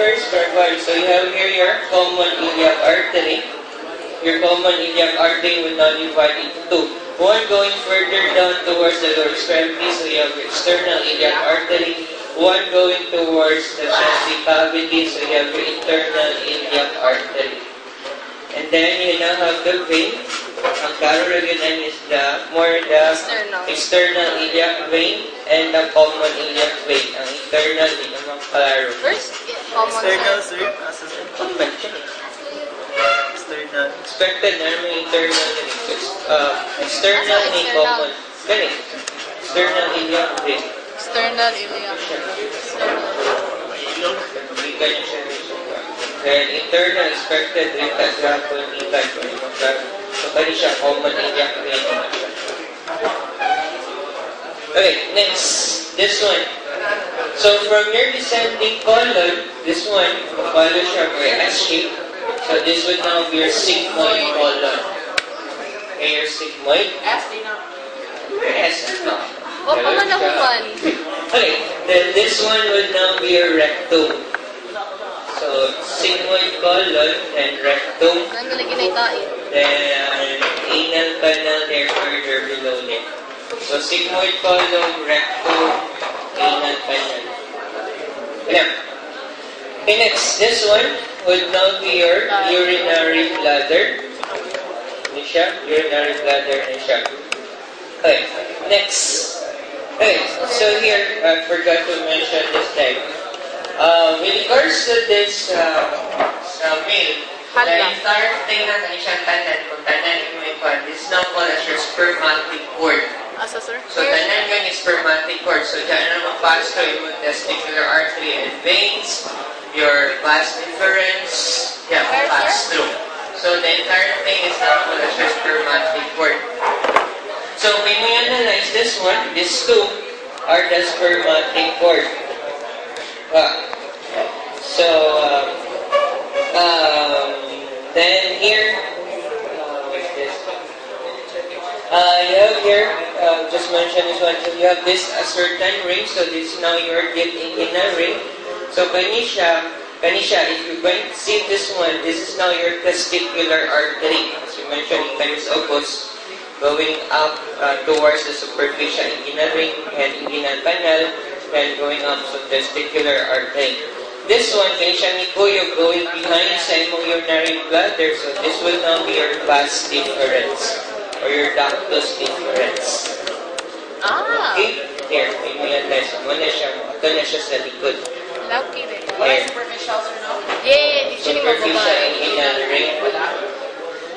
first profile. So you have here your common iliac artery. Your common iliac artery will now divide into two. One going further down towards the lower extremity, so you have external iliac artery. One going towards the chest cavity, so you have your internal iliac artery. And then you now have the vein. Ang karuraginan is the external iliac vein and the common iliac vein. Ang internal, di naman klaro. First, common. External, sir? Common siya. External. Expected na naman internal din. External ni common. Ganit. External iliac vein. External iliac. Ganyan siya. Then internal expected rin tagrapon ikan. So kani siya common iliac vein naman siya. Okay, next. This one. So from your descending colon, this one, follow siya by S-shape. So this would now be your sigmoid colon. Okay, your sigmoid. S, no. O, pamanahuman. Okay, then this one would now be your rectum. So sigmoid colon and rectum. Nangalagi na itain. Then anal canal there further below it. So sigmoid colon, rectum, anal canal. Okay, next, this one would now be your urinary bladder. Ano siya? Urinary bladder na siya. Okay, next. Okay, so here, I forgot to mention this time. With regards to this male, the entire thing na siyang tanan, kung tanan yung may kwan, this is now called as your spermatic cord. Asa, sir? So, tanan yun is spermatic cord. So, dyan na mapass to yung testicular artery and veins, your vas deferens, pass through. So, the entire thing is now called as your spermatic cord. So, when we analyze this one, these two are the spermatic cord. So, then here, what's this? You have here, just mention this one, so you have this a certain ring, so this is now your inguinal ring. So, kanisha, if you're going to see this one, this is now your testicular artery. As you mentioned, it opposed, going up towards the superficial inguinal ring and inguinal canal, and going up to testicular artery. This one, kanisha ni Kuyo, going behind sa imong urinary bladder, so this will now be your vas deferens, or your ductus deferens. Okay? Here, may mo yan guys. Muna siya, ito na siya sa likod. Lucky rin. Superficial, sir, no? Yeah, di siya ni superficial inguinal ring.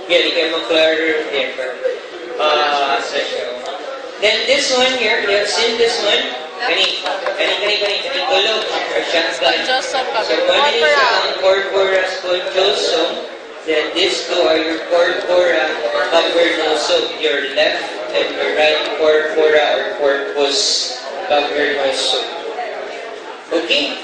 Yeah, di kayo mag-clarer there. Asa siya. Then this one here, you have seen this one? Kani tulo or shotgun. So one is ang corpora spongiosum. Then these two are your corpora cavernosum, your left and your right corpora or corpus cavernosum. Okay?